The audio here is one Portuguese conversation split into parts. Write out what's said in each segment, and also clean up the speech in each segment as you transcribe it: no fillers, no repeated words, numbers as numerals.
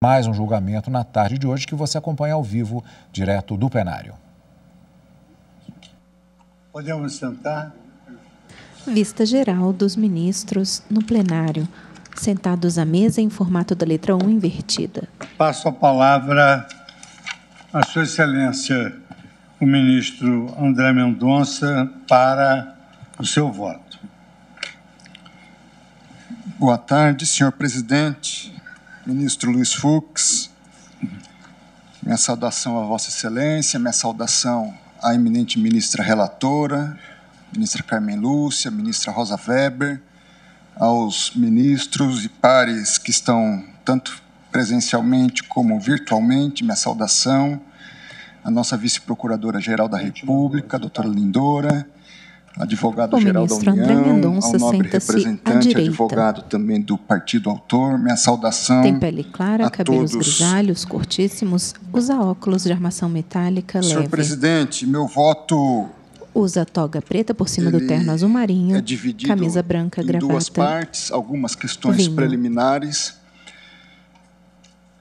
Mais um julgamento na tarde de hoje que você acompanha ao vivo, direto do plenário. Podemos sentar? Vista geral dos ministros no plenário, sentados à mesa em formato da letra 1 invertida. Passo a palavra à Sua Excelência, o ministro André Mendonça, para o seu voto. Boa tarde, senhor presidente, ministro Luiz Fux. Minha saudação a Vossa Excelência, minha saudação à eminente ministra relatora, ministra Carmen Lúcia, ministra Rosa Weber, aos ministros e pares que estão tanto presencialmente como virtualmente, minha saudação, a nossa vice-procuradora-geral da República, a doutora Lindora, advogado-geral da União, ao nobre representante, advogado também do partido autor, minha saudação. Tem pele clara, cabelos grisalhos, curtíssimos, usa óculos de armação metálica leve. Senhor presidente, meu voto... Usa toga preta por cima do terno azul marinho, camisa branca, gravata. Em duas partes, algumas questões preliminares.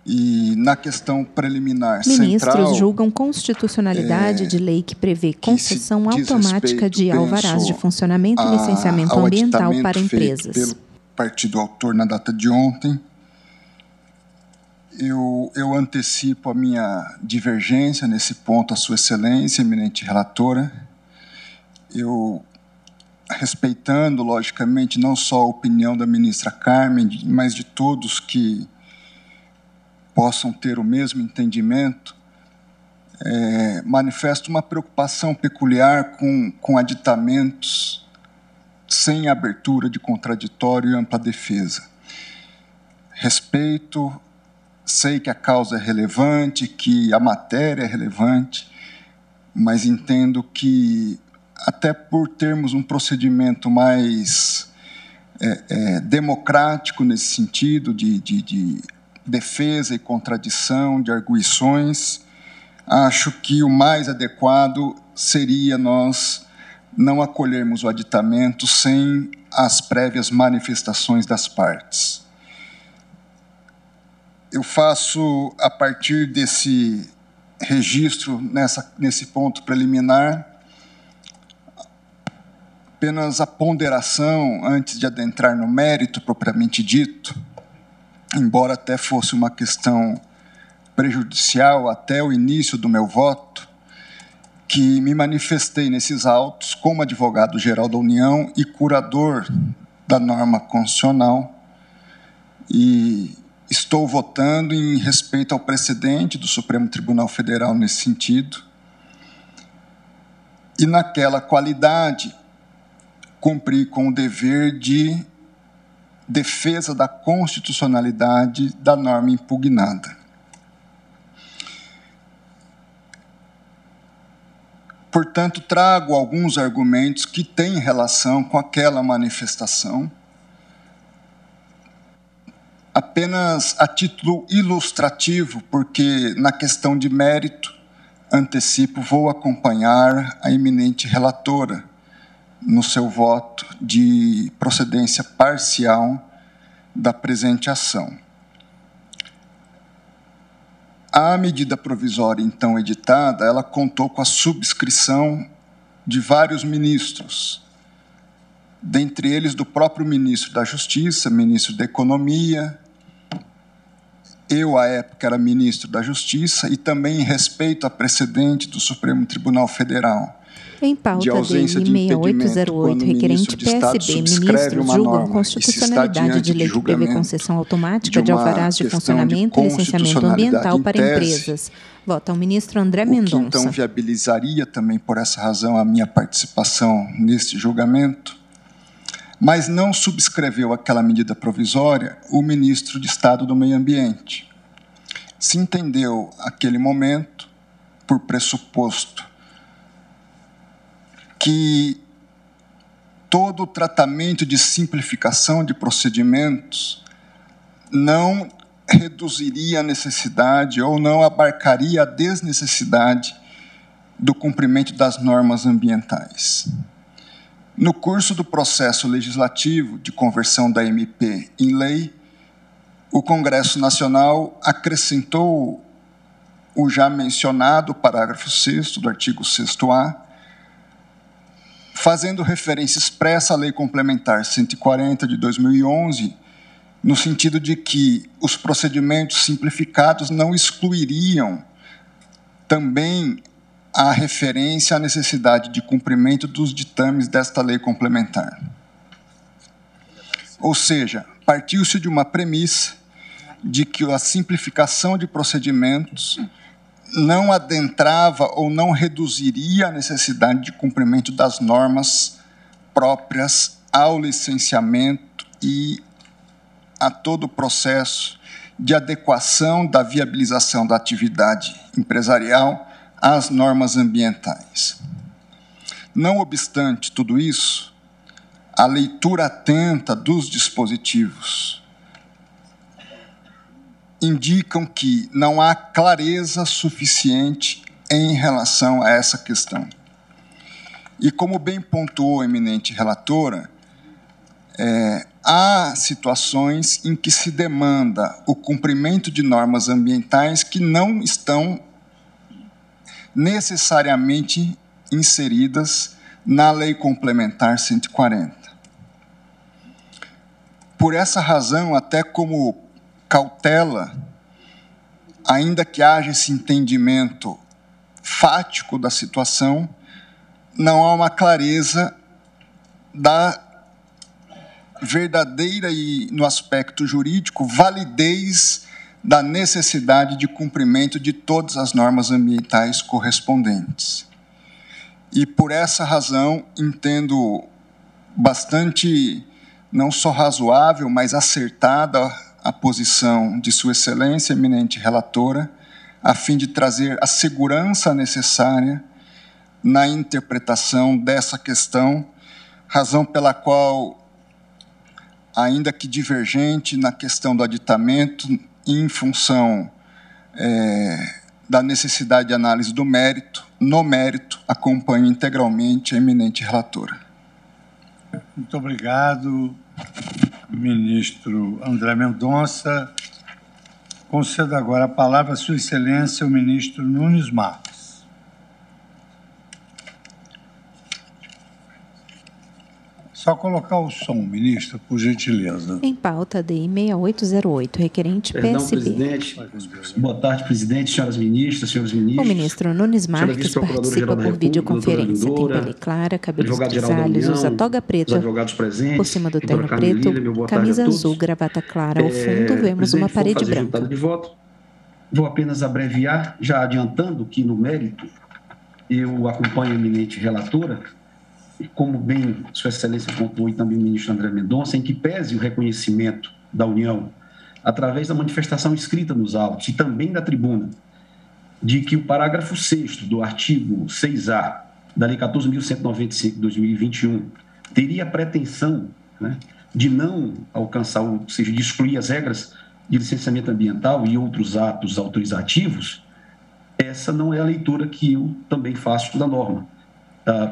E na questão preliminar Ministros julgam constitucionalidade de lei que prevê concessão automática de alvarás de funcionamento e licenciamento ambiental para empresas. Pelo partido autor na data de ontem. Eu antecipo a minha divergência nesse ponto à Sua Excelência, eminente relatora. Eu, respeitando, logicamente, não só a opinião da ministra Carmen, mas de todos que possam ter o mesmo entendimento, manifesto uma preocupação peculiar com aditamentos sem abertura de contraditório e ampla defesa. Respeito, sei que a causa é relevante, que a matéria é relevante, mas entendo que, até por termos um procedimento mais democrático nesse sentido, de defesa e contradição, de arguições, acho que o mais adequado seria nós não acolhermos o aditamento sem as prévias manifestações das partes. Eu faço, a partir desse registro, nesse ponto preliminar, apenas a ponderação, antes de adentrar no mérito propriamente dito, embora até fosse uma questão prejudicial até o início do meu voto, que me manifestei nesses autos como advogado-geral da União e curador da norma constitucional, e estou votando em respeito ao precedente do Supremo Tribunal Federal nesse sentido, e naquela qualidade cumpri com o dever de defesa da constitucionalidade da norma impugnada. Portanto, trago alguns argumentos que têm relação com aquela manifestação, apenas a título ilustrativo, porque na questão de mérito, antecipo, vou acompanhar a eminente relatora no seu voto de procedência parcial da presente ação. A medida provisória, então, editada, ela contou com a subscrição de vários ministros, dentre eles do próprio ministro da Justiça, ministro da Economia, eu, à época, era ministro da Justiça, e também em respeito a precedente do Supremo Tribunal Federal, em pauta DI 6808, requerente PSB, ministros julgam constitucionalidade de lei que prevê concessão automática de alvarás de funcionamento e licenciamento ambiental para empresas. Vota o ministro André Mendonça. O que, então, viabilizaria também, por essa razão, a minha participação neste julgamento, mas não subscreveu aquela medida provisória o ministro de Estado do Meio Ambiente. Se entendeu, aquele momento, por pressuposto, que todo o tratamento de simplificação de procedimentos não reduziria a necessidade ou não abarcaria a desnecessidade do cumprimento das normas ambientais. No curso do processo legislativo de conversão da MP em lei, o Congresso Nacional acrescentou o já mencionado parágrafo 6º do artigo 6º-A, fazendo referência expressa à Lei Complementar 140 de 2011, no sentido de que os procedimentos simplificados não excluiriam também a referência à necessidade de cumprimento dos ditames desta lei complementar. Ou seja, partiu-se de uma premissa de que a simplificação de procedimentos não adentrava ou não reduziria a necessidade de cumprimento das normas próprias ao licenciamento e a todo o processo de adequação da viabilização da atividade empresarial às normas ambientais. Não obstante tudo isso, a leitura atenta dos dispositivos indicam que não há clareza suficiente em relação a essa questão. E como bem pontuou a eminente relatora, há situações em que se demanda o cumprimento de normas ambientais que não estão necessariamente inseridas na Lei Complementar 140. Por essa razão, até como cautela, ainda que haja esse entendimento fático da situação, não há uma clareza da verdadeira e, no aspecto jurídico, validez da necessidade de cumprimento de todas as normas ambientais correspondentes. E, por essa razão, entendo bastante, não só razoável, mas acertada a posição de Sua Excelência, eminente relatora, a fim de trazer a segurança necessária na interpretação dessa questão, razão pela qual, ainda que divergente na questão do aditamento, em função da necessidade de análise do mérito, no mérito, acompanho integralmente a eminente relatora. Muito obrigado, ministro André Mendonça. Concedo agora a palavra à Sua Excelência, o ministro Nunes Marques. Só colocar o som, ministro, por gentileza. Em pauta, DI 6808, requerente PSB. Presidente. Boa tarde, presidente, senhoras ministras, senhores ministros. O ministro Nunes Marques participa por videoconferência. Tem pele clara, cabelos grisalhos, usa toga preta por cima do terno preto, camisa azul, gravata clara. Ao fundo, vemos uma parede branca. De voto. Vou apenas abreviar, já adiantando que, no mérito, eu acompanho a eminente relatora, e como bem Sua Excelência pontuou e também o ministro André Mendonça, em que pese o reconhecimento da União, através da manifestação escrita nos autos e também da tribuna, de que o parágrafo 6º do artigo 6A da Lei 14.195 de 2021 teria a pretensão, né, de não alcançar, ou seja, de excluir as regras de licenciamento ambiental e outros atos autorizativos, essa não é a leitura que eu também faço da norma.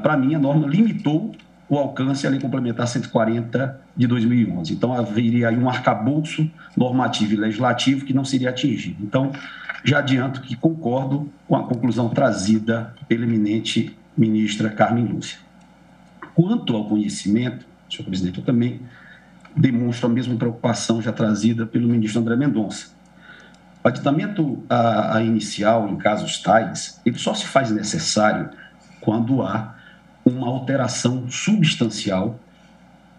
Para mim, a norma limitou o alcance à Lei Complementar 140 de 2011. Então, haveria aí um arcabouço normativo e legislativo que não seria atingido. Então, já adianto que concordo com a conclusão trazida pela eminente ministra Carmen Lúcia. Quanto ao conhecimento, senhor presidente, eu também demonstro a mesma preocupação já trazida pelo ministro André Mendonça. O aditamento inicial, em casos tais, ele só se faz necessário quando há uma alteração substancial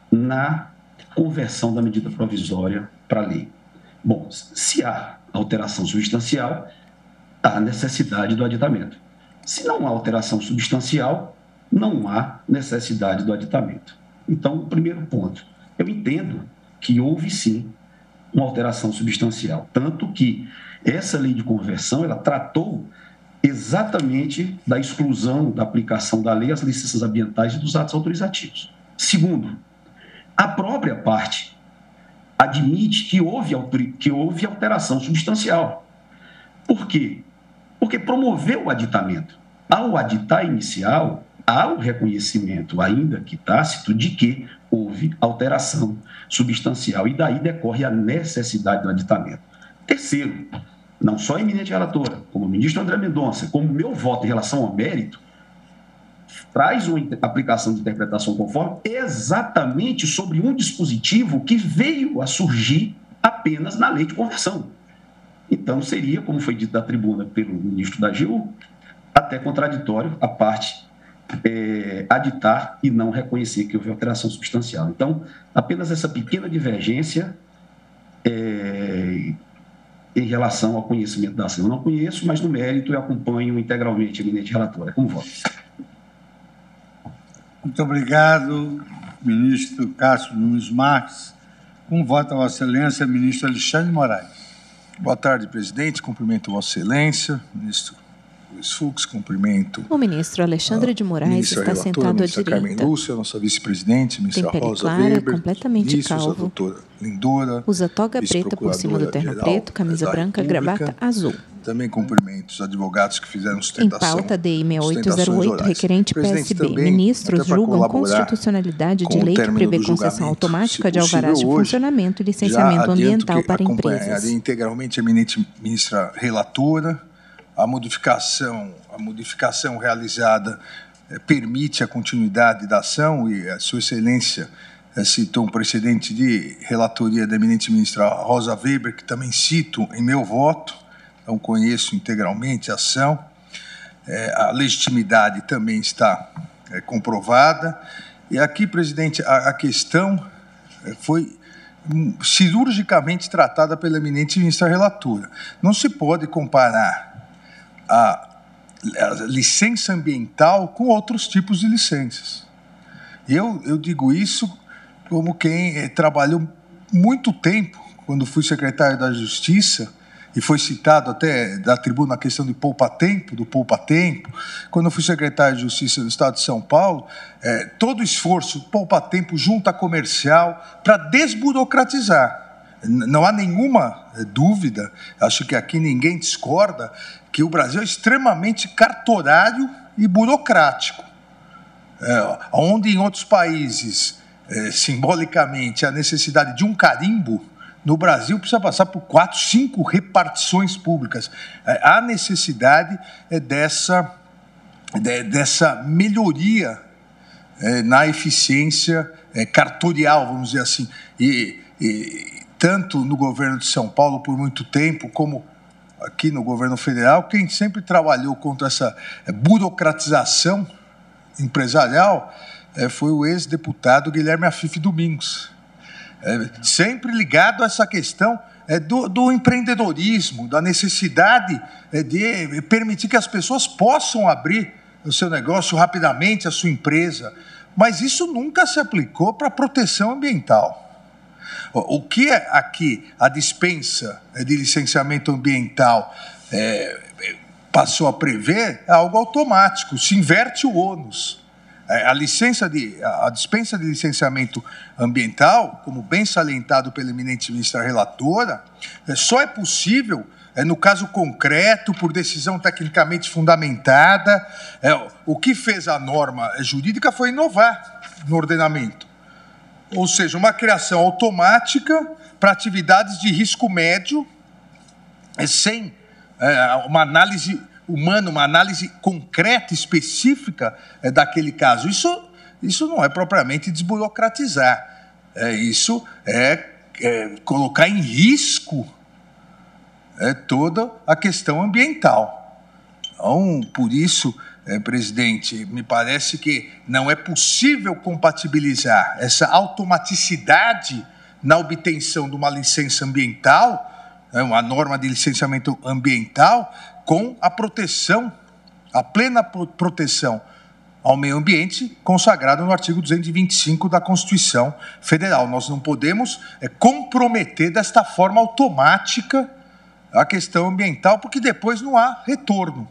na conversão da medida provisória para a lei. Bom, se há alteração substancial, há necessidade do aditamento. Se não há alteração substancial, não há necessidade do aditamento. Então, o primeiro ponto, eu entendo que houve sim uma alteração substancial, tanto que essa lei de conversão, ela tratou exatamente da exclusão da aplicação da lei às licenças ambientais e dos atos autorizativos. Segundo, a própria parte admite que houve alteração substancial. Por quê? Porque promoveu o aditamento. Ao aditar inicial, há o reconhecimento, ainda que tácito, de que houve alteração substancial e daí decorre a necessidade do aditamento. Terceiro, não só a eminente relatora, como o ministro André Mendonça, como meu voto em relação ao mérito, traz uma aplicação de interpretação conforme exatamente sobre um dispositivo que veio a surgir apenas na lei de conversão. Então, seria, como foi dito da tribuna pelo ministro da AGU, até contraditório a parte aditar e não reconhecer que houve alteração substancial. Então, apenas essa pequena divergência em relação ao conhecimento da ação. Eu não conheço, mas no mérito eu acompanho integralmente a eminente relatora. Como voto? Muito obrigado, ministro Cássio Nunes Marques. Com voto a Vossa Excelência, ministro Alexandre de Moraes. Boa tarde, presidente. Cumprimento Vossa Excelência, ministro Luiz Fux, cumprimento. O ministro Alexandre de Moraes está sentado à direita. Carmen Lúcia, nossa vice-presidente, ministra Tem pele Rosa clara, Weber, completamente calvo. A doutora Lindora. Usa toga preta por cima do terno preto, camisa branca, gravata azul. Também cumprimento os advogados que fizeram sustentação. Em pauta, DI 6808, requerente PSB. Ministros julgam constitucionalidade de lei que prevê concessão automática de alvarás de funcionamento e licenciamento ambiental para empresas. Acompanharia integralmente a eminente ministra relatora. A modificação realizada permite a continuidade da ação e a Sua Excelência citou um precedente de relatoria da eminente ministra Rosa Weber, que também cito em meu voto, então conheço integralmente a ação. A legitimidade também está comprovada. E aqui, presidente, a questão foi cirurgicamente tratada pela eminente ministra relatora. Não se pode comparar a licença ambiental com outros tipos de licenças. Eu digo isso como quem trabalhou muito tempo, quando fui secretário da Justiça, e foi citado até da tribuna a questão do poupa-tempo, quando eu fui secretário de Justiça do Estado de São Paulo, todo o esforço poupa-tempo junto à comercial para desburocratizar. Não há nenhuma dúvida, acho que aqui ninguém discorda, que o Brasil é extremamente cartorário e burocrático. Onde em outros países, simbolicamente, a necessidade de um carimbo, no Brasil precisa passar por 4, 5 repartições públicas. Há necessidade dessa melhoria na eficiência cartorial, vamos dizer assim. Tanto no governo de São Paulo por muito tempo, como aqui no governo federal, quem sempre trabalhou contra essa burocratização empresarial foi o ex-deputado Guilherme Afife Domingos. Sempre ligado a essa questão do empreendedorismo, da necessidade de permitir que as pessoas possam abrir o seu negócio rapidamente, a sua empresa. Mas isso nunca se aplicou para a proteção ambiental. O que aqui a dispensa de licenciamento ambiental passou a prever é algo automático, se inverte o ônus. A dispensa de licenciamento ambiental, como bem salientado pela eminente ministra relatora, só é possível no caso concreto, por decisão tecnicamente fundamentada. O que fez a norma jurídica foi inovar no ordenamento. Ou seja, uma criação automática para atividades de risco médio, sem uma análise humana, uma análise concreta, específica daquele caso. Isso não é propriamente desburocratizar. Isso é colocar em risco toda a questão ambiental. Então, por isso, presidente, me parece que não é possível compatibilizar essa automaticidade na obtenção de uma licença ambiental, uma norma de licenciamento ambiental, com a proteção, a plena proteção ao meio ambiente consagrado no artigo 225 da Constituição Federal. Nós não podemos comprometer desta forma automática a questão ambiental, porque depois não há retorno.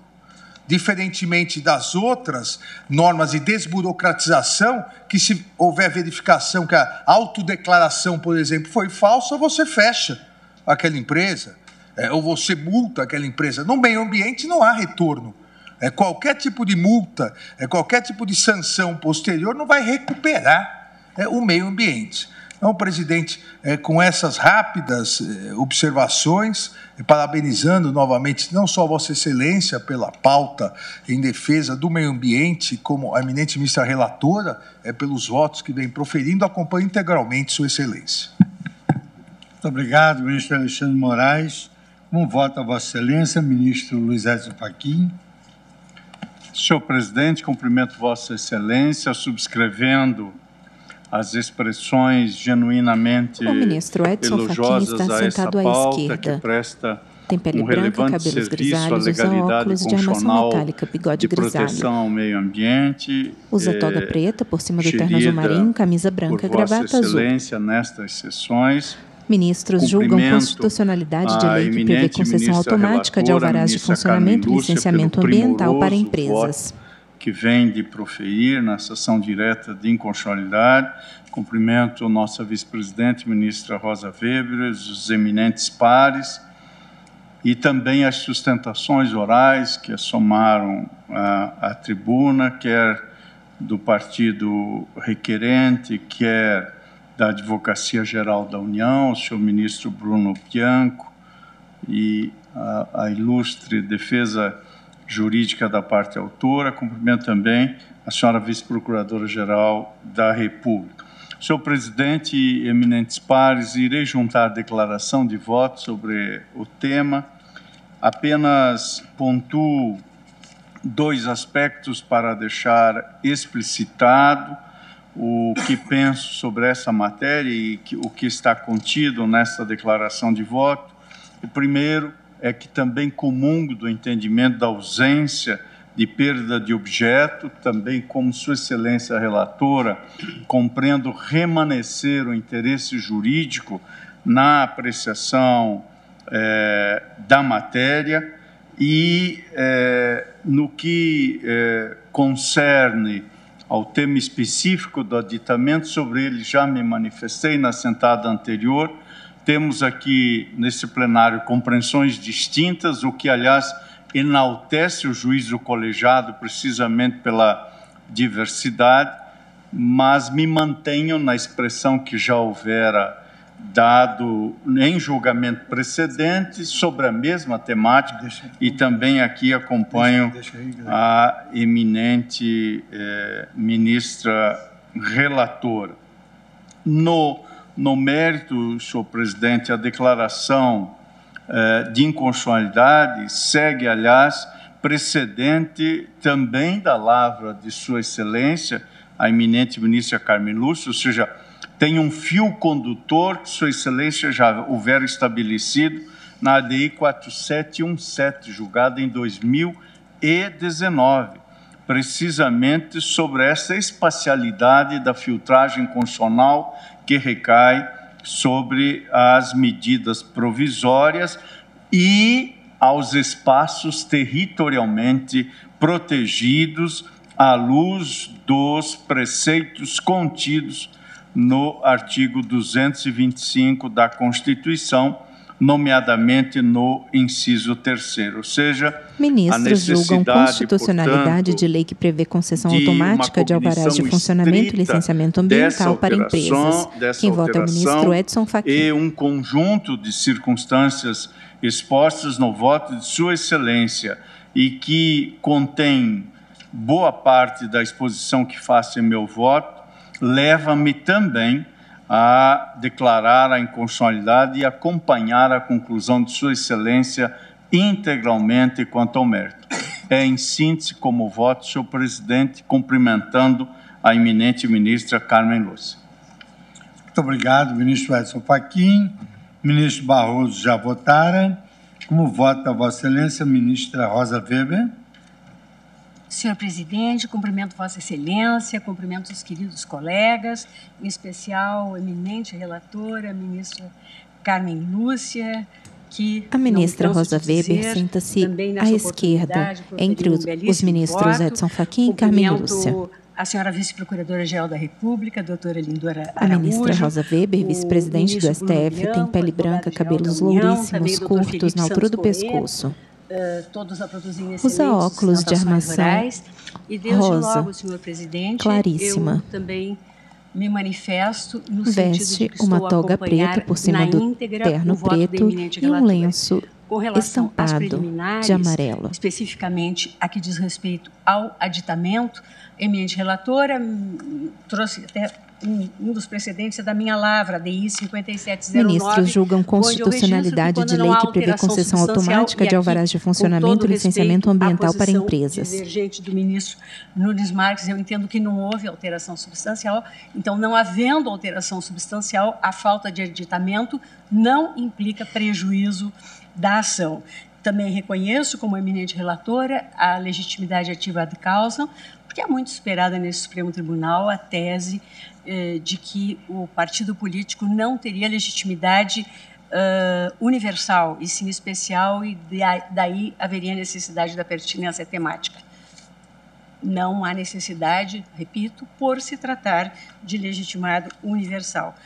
Diferentemente das outras normas de desburocratização, que se houver verificação que a autodeclaração, por exemplo, foi falsa, você fecha aquela empresa, ou você multa aquela empresa. No meio ambiente não há retorno. Qualquer tipo de multa, qualquer tipo de sanção posterior não vai recuperar o meio ambiente. Então, presidente, com essas rápidas observações, parabenizando novamente não só Vossa Excelência pela pauta em defesa do meio ambiente, como a eminente ministra relatora, pelos votos que vem proferindo, acompanho integralmente Sua Excelência. Muito obrigado, ministro Alexandre Moraes. Como vota Vossa Excelência, ministro Luiz Edson Fachin? Senhor presidente, cumprimento Vossa Excelência, subscrevendo as expressões genuinamente elogiosas a essa pauta que presta um relevante serviço à legalidade constitucional de proteção ao meio ambiente. Usa toga preta por cima do terno azul marinho, camisa branca, gravata azul. Vossa Excelência, nestas sessões, ministros julgam constitucionalidade de lei que prevê concessão automática de alvarás de funcionamento e licenciamento ambiental para empresas. Que vem de proferir na sessão direta de inconstitucionalidade. Cumprimento nossa vice-presidente, ministra Rosa Weber, os eminentes pares, e também as sustentações orais que assomaram à tribuna, quer do partido requerente, quer da Advocacia Geral da União, o senhor ministro Bruno Bianco, e a ilustre defesa jurídica da parte autora. Cumprimento também a senhora vice-procuradora-geral da República. Senhor presidente e eminentes pares, irei juntar declaração de voto sobre o tema. Apenas pontuo dois aspectos para deixar explicitado o que penso sobre essa matéria e o que está contido nessa declaração de voto. O primeiro é que também comungo do entendimento da ausência de perda de objeto, também como Sua Excelência relatora, compreendo remanescer o interesse jurídico na apreciação da matéria e no que concerne ao tema específico do aditamento, sobre ele já me manifestei na sentada anterior. Temos aqui, nesse plenário, compreensões distintas, o que, aliás, enaltece o juízo colegiado precisamente pela diversidade, mas me mantenho na expressão que já houvera dado em julgamento precedente sobre a mesma temática, e também aqui acompanho a eminente ministra relatora. No mérito, senhor presidente, a declaração de inconstitucionalidade segue, aliás, precedente também da lavra de Sua Excelência, a eminente ministra Carmen Lúcia, ou seja, tem um fio condutor que Sua Excelência já houvera estabelecido na ADI 4717, julgada em 2019, precisamente sobre essa espacialidade da filtragem constitucional que recai sobre as medidas provisórias e aos espaços territorialmente protegidos à luz dos preceitos contidos no artigo 225 da Constituição, nomeadamente no inciso 3º, ou seja, ministros julgam constitucionalidade, portanto, de lei que prevê concessão automática de alvarás de funcionamento e licenciamento ambiental para empresas. Quem vota é o ministro Edson Fachin. E um conjunto de circunstâncias expostas no voto de Sua Excelência e que contém boa parte da exposição que faço em meu voto, leva-me também a declarar a inconstitucionalidade e acompanhar a conclusão de Sua Excelência integralmente quanto ao mérito. É, em síntese, como voto, senhor presidente, cumprimentando a eminente ministra Carmen Lúcia. Muito obrigado, ministro Edson Fachin. Ministro Barroso já votara. Como vota Vossa Excelência, ministra Rosa Weber? Senhor presidente, cumprimento Vossa Excelência, cumprimento os queridos colegas, em especial a eminente relatora, a ministra Carmen Lúcia, que a ministra Rosa Weber senta-se à esquerda, entre os ministros Edson Fachin e Carmen Lúcia. A senhora vice-procuradora-geral da República, doutora Lindora Araújo. A ministra Rosa Weber, vice-presidente do STF, tem pele branca, cabelos louríssimos, curtos, na altura do pescoço. Todos a produzirem usa óculos de armação rurais, e desde rosa, logo, senhor presidente, claríssima. Eu também me manifesto no sentido de que uma estou toga a acompanhar preta por cima do terno preto e um lenço estampado de amarelo. Especificamente, a que diz respeito ao aditamento, a eminente relatora trouxe até um dos precedentes da minha lavra, DI 5709. Ministros julgam constitucionalidade de lei que prevê concessão automática de alvarás de funcionamento e licenciamento ambiental para empresas. Divergente do ministro Nunes Marques, eu entendo que não houve alteração substancial. Então, não havendo alteração substancial, a falta de aditamento não implica prejuízo da ação. Também reconheço, como eminente relatora, a legitimidade ativa de causa, porque é muito esperada nesse Supremo Tribunal a tese de que o partido político não teria legitimidade universal, e sim especial, e daí haveria necessidade da pertinência temática. Não há necessidade, repito, por se tratar de legitimado universal.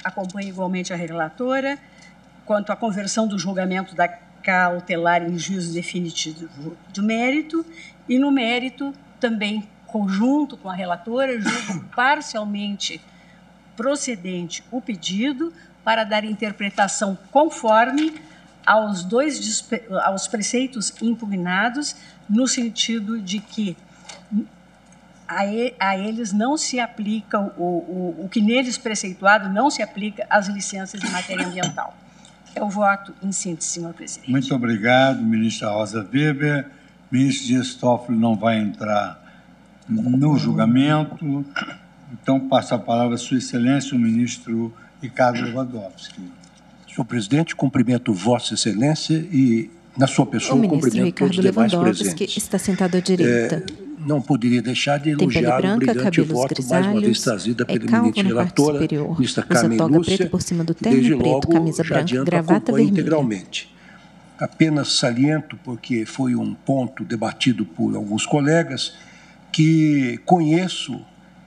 Acompanho igualmente a relatora quanto à conversão do julgamento da cautelar em juízo definitivo do mérito, e no mérito também conjunto com a relatora, julgo parcialmente procedente o pedido para dar interpretação conforme aos preceitos impugnados, no sentido de que a eles não se aplica, o que neles preceituado não se aplica às licenças em matéria ambiental. Eu voto em síntese, senhor presidente. Muito obrigado, ministra Rosa Weber. Ministro Dias Toffoli não vai entrar no julgamento. Então, passo a palavra a Sua Excelência, o ministro Ricardo Lewandowski. Senhor presidente, cumprimento Vossa Excelência e, na sua pessoa, cumprimento todos os demais presentes. Que está sentado à direita. Não poderia deixar de elogiar o brilhante voto mais uma vez trazida pela eminente relatora, ministra Carmen Lúcia, desde logo já adianto acompanho integralmente. Apenas saliento, porque foi um ponto debatido por alguns colegas, que conheço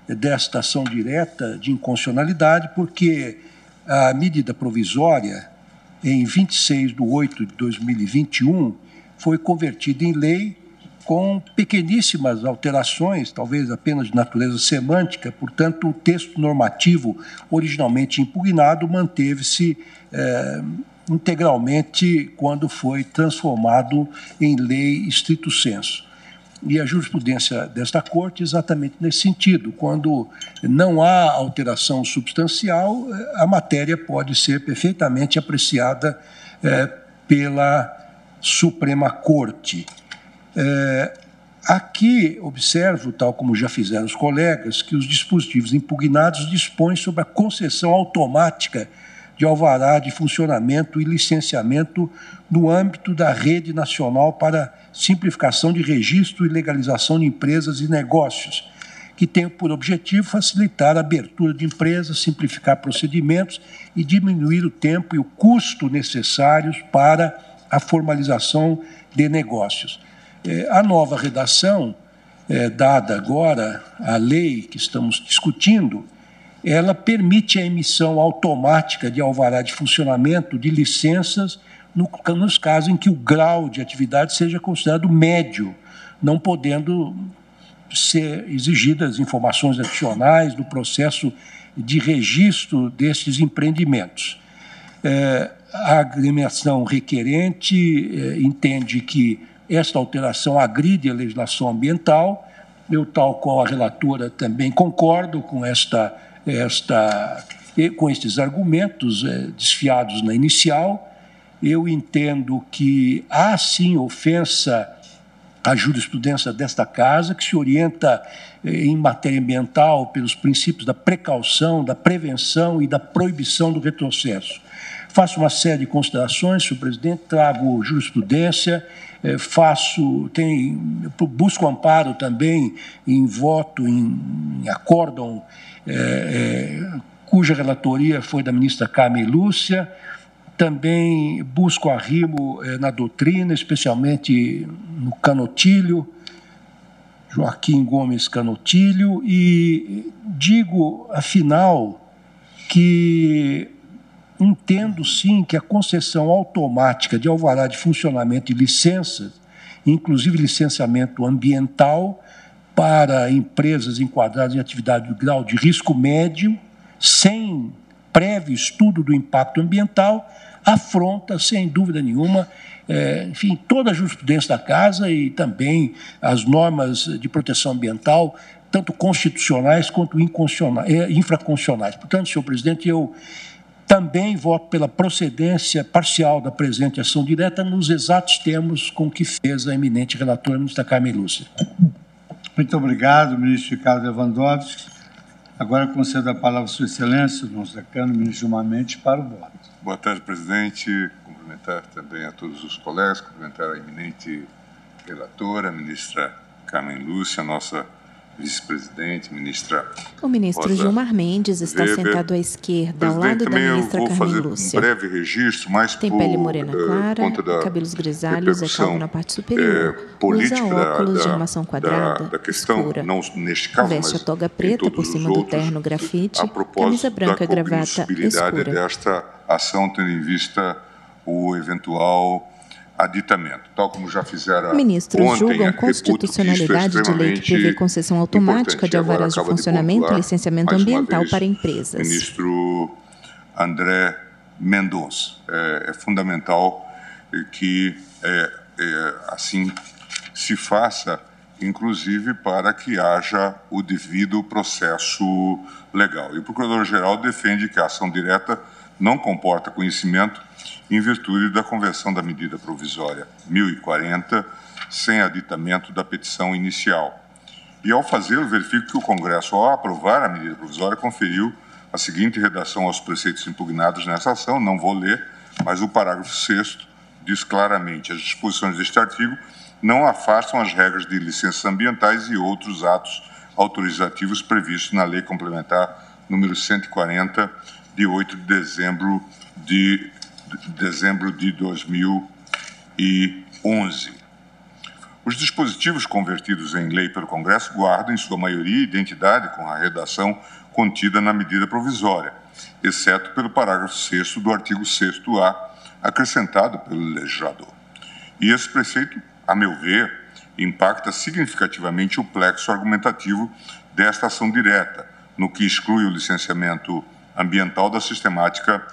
desta ação direta de inconstitucionalidade, porque a medida provisória, em 26/8/2021, foi convertida em lei com pequeníssimas alterações, talvez apenas de natureza semântica. Portanto, o texto normativo originalmente impugnado manteve-se integralmente quando foi transformado em lei stricto sensu. E a jurisprudência desta Corte exatamente nesse sentido. Quando não há alteração substancial, a matéria pode ser perfeitamente apreciada pela Suprema Corte. Aqui observo, tal como já fizeram os colegas, que os dispositivos impugnados dispõem sobre a concessão automática de alvará de funcionamento e licenciamento no âmbito da Rede Nacional para Simplificação de Registro e Legalização de Empresas e Negócios, que tem por objetivo facilitar a abertura de empresas, simplificar procedimentos e diminuir o tempo e o custo necessários para a formalização de negócios. A nova redação, dada agora à lei que estamos discutindo, ela permite a emissão automática de alvará de funcionamento de licenças nos casos em que o grau de atividade seja considerado médio, não podendo ser exigidas informações adicionais no processo de registro desses empreendimentos. A agremiação requerente entende que esta alteração agride a legislação ambiental. Eu, tal qual a relatora, também concordo com com estes argumentos desfiados na inicial. Eu entendo que há, sim, ofensa à jurisprudência desta Casa, que se orienta em matéria ambiental pelos princípios da precaução, da prevenção e da proibição do retrocesso. Faço uma série de considerações, senhor presidente, trago jurisprudência, busco amparo também em voto, em acórdão, cuja relatoria foi da ministra Carmen Lúcia. Também busco arrimo na doutrina, especialmente no Canotilho, Joaquim Gomes Canotilho, e digo, afinal, que entendo, sim, que a concessão automática de alvará de funcionamento e licenças, inclusive licenciamento ambiental, para empresas enquadradas em atividade de grau de risco médio, sem prévio estudo do impacto ambiental, afronta, sem dúvida nenhuma, enfim, toda a jurisprudência da Casa e também as normas de proteção ambiental, tanto constitucionais quanto infraconstitucionais. Portanto, senhor presidente, eu também voto pela procedência parcial da presente ação direta nos exatos termos com que fez a eminente relatora, ministra Carmen Lúcia. Muito obrigado, ministro Ricardo Lewandowski. Agora concedo a palavra à sua excelência, nosso decano, ministro Gilmar Mendes, para o voto. Boa tarde, presidente. Cumprimentar também a todos os colegas, cumprimentar a eminente relatora, ministra Carmen Lúcia, nossa vice-presidente, ministra O ministro Rosa Gilmar Mendes está Weber. sentado à esquerda, ao lado da ministra Carmen Lúcia. Eu vou fazer um breve registro, mas tem pele morena clara, cabelos grisalhos, é calvo na parte superior, usa óculos de armação quadrada, da questão, escura, não neste caso, veste a mas toga preta por cima do terno grafite, camisa branca, gravata escura. Desta ação, tendo em vista o eventual aditamento, tal como já fizeram Ministros ontem, julgam constitucionalidade de lei que prevê concessão automática de alvarás de funcionamento e licenciamento ambiental para empresas. Ministro André Mendonça. É fundamental que assim se faça, inclusive para que haja o devido processo legal. E o Procurador-Geral defende que a ação direta não comporta conhecimento em virtude da conversão da medida provisória 1040, sem aditamento da petição inicial. E, ao fazê-lo, verifico que o Congresso, ao aprovar a medida provisória, conferiu a seguinte redação aos preceitos impugnados nessa ação, não vou ler, mas o parágrafo 6º diz claramente: as disposições deste artigo não afastam as regras de licenças ambientais e outros atos autorizativos previstos na Lei Complementar número 140, de 8 de dezembro de 2011. Os dispositivos convertidos em lei pelo Congresso guardam, em sua maioria, identidade com a redação contida na medida provisória, exceto pelo parágrafo 6º do artigo 6º-A, acrescentado pelo legislador. E esse preceito, a meu ver, impacta significativamente o plexo argumentativo desta ação direta, no que exclui o licenciamento ambiental da sistemática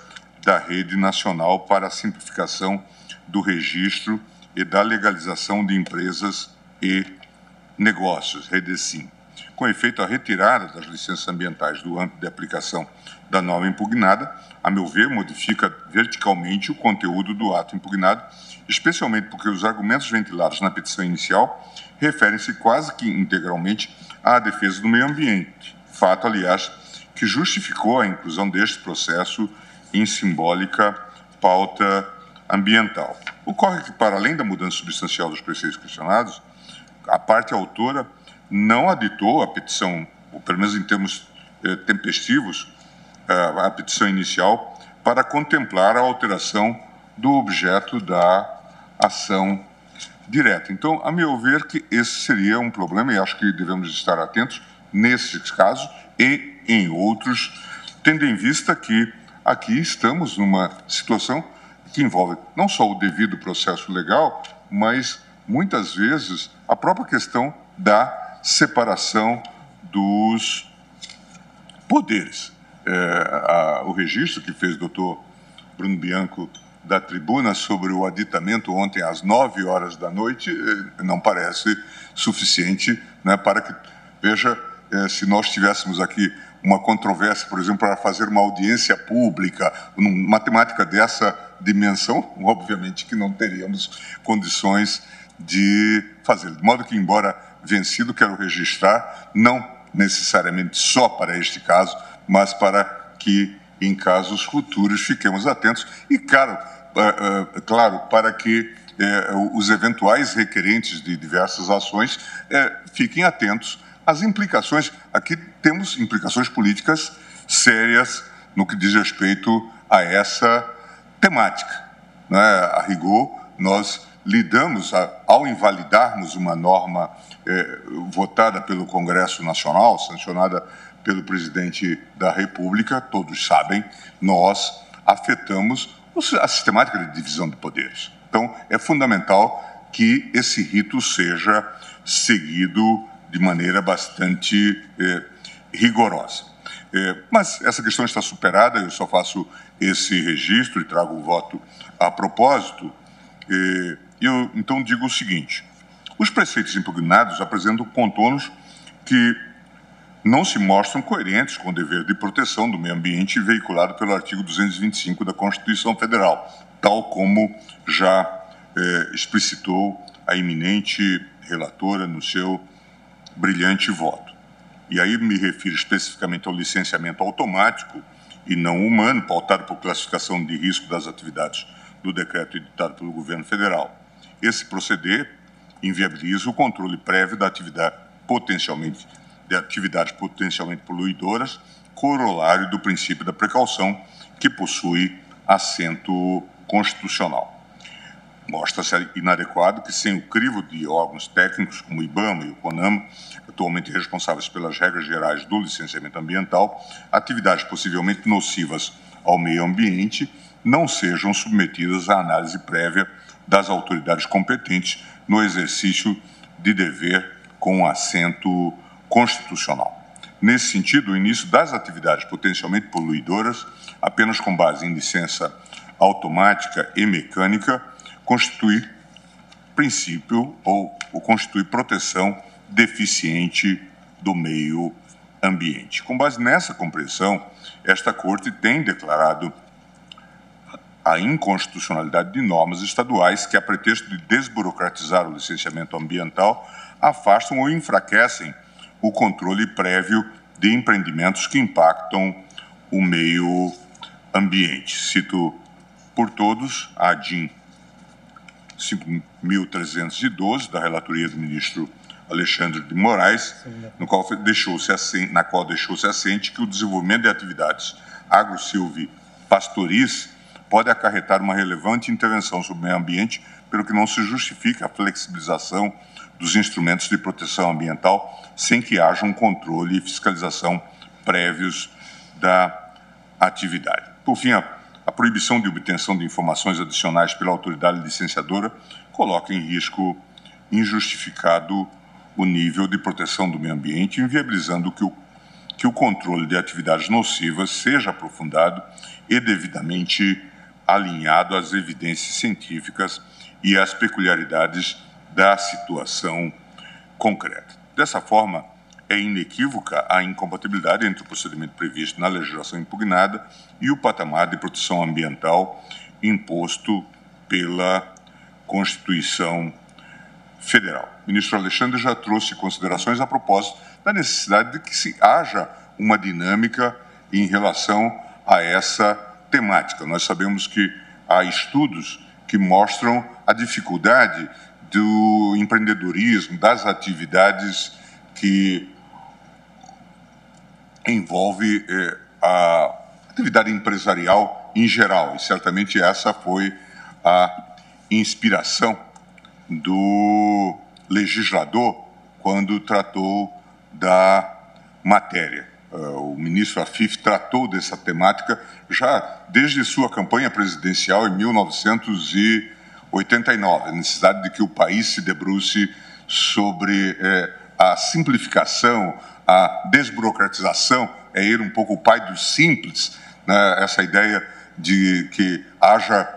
da Rede Nacional para a Simplificação do Registro e da Legalização de Empresas e Negócios, REDESIM. Com efeito, a retirada das licenças ambientais do âmbito de aplicação da norma impugnada, a meu ver, modifica verticalmente o conteúdo do ato impugnado, especialmente porque os argumentos ventilados na petição inicial referem-se quase que integralmente à defesa do meio ambiente, fato, aliás, que justificou a inclusão deste processo em simbólica pauta ambiental. Ocorre que, para além da mudança substancial dos preceitos questionados, a parte autora não aditou a petição, ou pelo menos em termos tempestivos, a petição inicial, para contemplar a alteração do objeto da ação direta. Então, a meu ver, que esse seria um problema, e acho que devemos estar atentos nesses casos e em outros, tendo em vista que aqui estamos numa situação que envolve não só o devido processo legal, mas, muitas vezes, a própria questão da separação dos poderes. O registro que fez o doutor Bruno Bianco da tribuna sobre o aditamento ontem às 9 horas da noite não parece suficiente, né, para que, veja, se nós tivéssemos aqui uma controvérsia, por exemplo, para fazer uma audiência pública, uma temática dessa dimensão, obviamente que não teríamos condições de fazer. De modo que, embora vencido, quero registrar, não necessariamente só para este caso, mas para que, em casos futuros, fiquemos atentos e, claro, para que os eventuais requerentes de diversas ações fiquem atentos às implicações. Aqui temos implicações políticas sérias no que diz respeito a essa temática, né? A rigor, nós lidamos, ao invalidarmos uma norma votada pelo Congresso Nacional, sancionada pelo presidente da República, todos sabem, nós afetamos a sistemática de divisão de poderes. Então, é fundamental que esse rito seja seguido de maneira bastante rigorosa. Mas essa questão está superada, eu só faço esse registro e trago o voto a propósito. Eu, então, digo o seguinte: os preceitos impugnados apresentam contornos que não se mostram coerentes com o dever de proteção do meio ambiente veiculado pelo artigo 225 da Constituição Federal, tal como já explicitou a eminente relatora no seu brilhante voto. E aí me refiro especificamente ao licenciamento automático e não humano, pautado por classificação de risco das atividades do decreto editado pelo governo federal. Esse proceder inviabiliza o controle prévio da atividades potencialmente poluidoras, corolário do princípio da precaução, que possui assento constitucional. Mostra-se inadequado que, sem o crivo de órgãos técnicos como o IBAMA e o CONAMA, atualmente responsáveis pelas regras gerais do licenciamento ambiental, atividades possivelmente nocivas ao meio ambiente não sejam submetidas à análise prévia das autoridades competentes no exercício de dever com assento constitucional. Nesse sentido, o início das atividades potencialmente poluidoras, apenas com base em licença automática e mecânica, constitui princípio ou constitui proteção deficiente do meio ambiente. Com base nessa compreensão, esta Corte tem declarado a inconstitucionalidade de normas estaduais que, a pretexto de desburocratizar o licenciamento ambiental, afastam ou enfraquecem o controle prévio de empreendimentos que impactam o meio ambiente. Cito por todos a ADIM 5.312, da relatoria do ministro Alexandre de Moraes, na qual deixou-se assente que o desenvolvimento de atividades agro-silvi-pastoris pode acarretar uma relevante intervenção sobre o meio ambiente, pelo que não se justifica a flexibilização dos instrumentos de proteção ambiental sem que haja um controle e fiscalização prévios da atividade. Por fim, a proibição de obtenção de informações adicionais pela autoridade licenciadora coloca em risco injustificado o nível de proteção do meio ambiente, inviabilizando que o controle de atividades nocivas seja aprofundado e devidamente alinhado às evidências científicas e às peculiaridades da situação concreta. Dessa forma, é inequívoca a incompatibilidade entre o procedimento previsto na legislação impugnada e o patamar de proteção ambiental imposto pela Constituição Federal. O ministro Alexandre já trouxe considerações a propósito da necessidade de que se haja uma dinâmica em relação a essa temática. Nós sabemos que há estudos que mostram a dificuldade do empreendedorismo, das atividades que envolve a atividade empresarial em geral. E certamente essa foi a inspiração do legislador quando tratou da matéria. O ministro Afif tratou dessa temática já desde sua campanha presidencial em 1989, a necessidade de que o país se debruce sobre a simplificação, a desburocratização, é ele um pouco o pai do simples, né? Essa ideia de que haja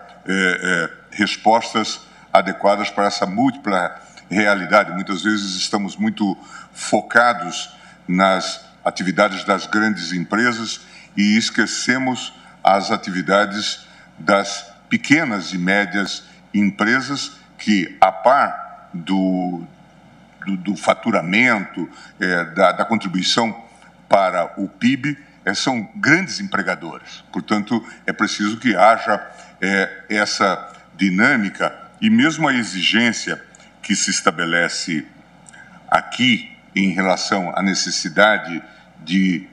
respostas adequadas para essa múltipla realidade. Muitas vezes estamos muito focados nas atividades das grandes empresas e esquecemos as atividades das pequenas e médias empresas que, a par do faturamento, da contribuição para o PIB, são grandes empregadores. Portanto, é preciso que haja essa dinâmica e mesmo a exigência que se estabelece aqui em relação à necessidade de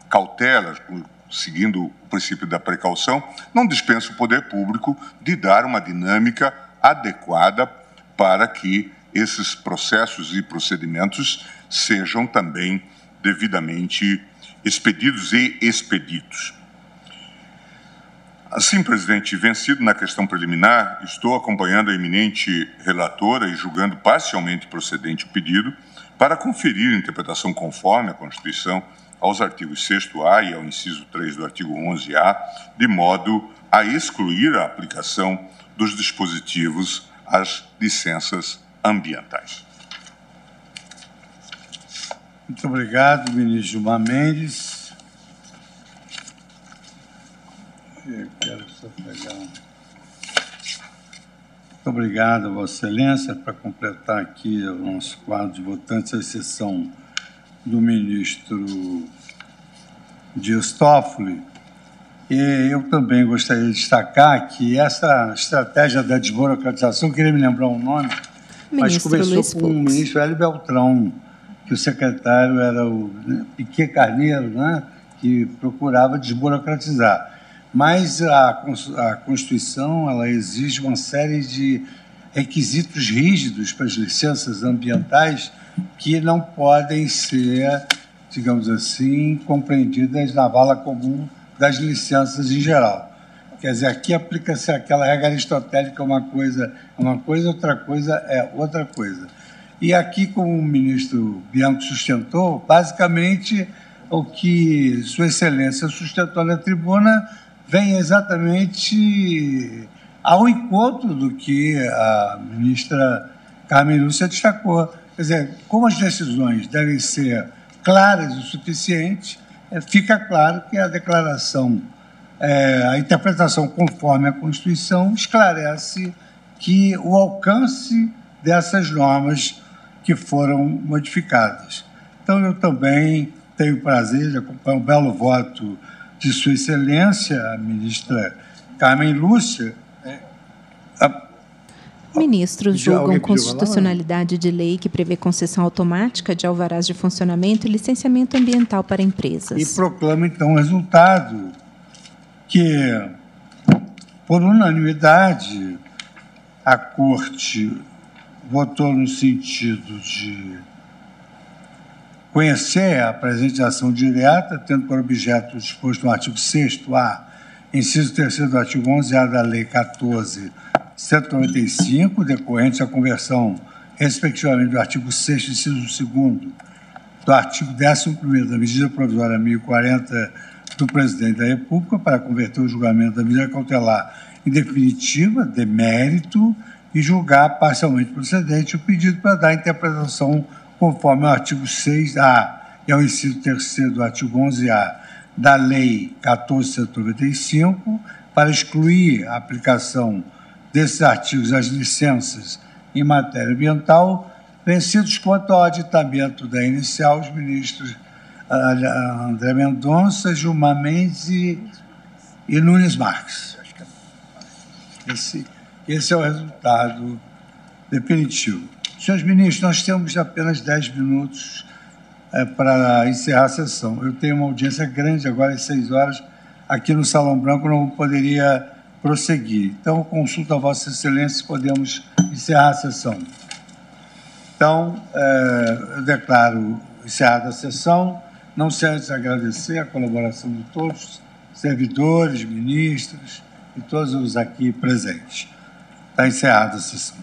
cautelas, seguindo o princípio da precaução, não dispensa o poder público de dar uma dinâmica adequada para que esses processos e procedimentos sejam também devidamente expedidos e expeditos. Assim, presidente, vencido na questão preliminar, estou acompanhando a eminente relatora e julgando parcialmente procedente o pedido para conferir a interpretação conforme a Constituição aos artigos 6º-A e ao inciso 3 do artigo 11-A, de modo a excluir a aplicação dos dispositivos às licenças ambientais. Muito obrigado, ministro Gilmar Mendes. Eu quero só pegar Muito obrigado, Vossa Excelência. Para completar aqui o nosso quadro de votantes, a exceção do ministro Dias Toffoli. E eu também gostaria de destacar que essa estratégia da desburocratização, eu queria me lembrar o nome, mas começou com o ministro Hélio Beltrão, que o secretário era o Piquet Carneiro, né, que procurava desburocratizar. Mas a Constituição ela exige uma série de requisitos rígidos para as licenças ambientais que não podem ser, digamos assim, compreendidas na vala comum das licenças em geral. Quer dizer, aqui aplica-se aquela regra aristotélica, uma coisa é uma coisa, outra coisa é outra coisa. E aqui, como o ministro Bianco sustentou, basicamente o que Sua Excelência sustentou na tribuna vem exatamente ao encontro do que a ministra Carmen Lúcia destacou. Quer dizer, como as decisões devem ser claras o suficiente, fica claro que a declaração, a interpretação conforme a Constituição esclarece que o alcance dessas normas que foram modificadas. Então, eu também tenho o prazer de acompanhar o belo voto de Sua Excelência, a ministra Carmen Lúcia. Ministros julgam constitucionalidade de lei que prevê concessão automática de alvarás de funcionamento e licenciamento ambiental para empresas. E proclama, então, o resultado que, por unanimidade, a Corte votou no sentido de conhecer a presente ação direta, tendo por objeto o disposto no artigo 6º-A, inciso 3º do artigo 11-A da Lei 14.195, decorrentes à conversão, respectivamente, do artigo 6º, inciso 2º, do artigo 11º da medida provisória 1040 do Presidente da República para converter o julgamento da medida cautelar em definitiva, de mérito, e julgar parcialmente procedente o pedido para dar interpretação conforme ao artigo 6A e ao inciso 3º do artigo 11A da Lei 14.195, para excluir a aplicação desses artigos às licenças em matéria ambiental, vencidos quanto ao aditamento da inicial os ministros André Mendonça, Gilmar Mendes e Nunes Marques. Esse é o resultado definitivo. Senhores ministros, nós temos apenas 10 minutos para encerrar a sessão. Eu tenho uma audiência grande agora às 6 horas, aqui no Salão Branco, não poderia prosseguir. Então, consulto a Vossa Excelência se podemos encerrar a sessão. Então, eu declaro encerrada a sessão, não sem antes agradecer a colaboração de todos, servidores, ministros e todos os aqui presentes. Está encerrada a sessão.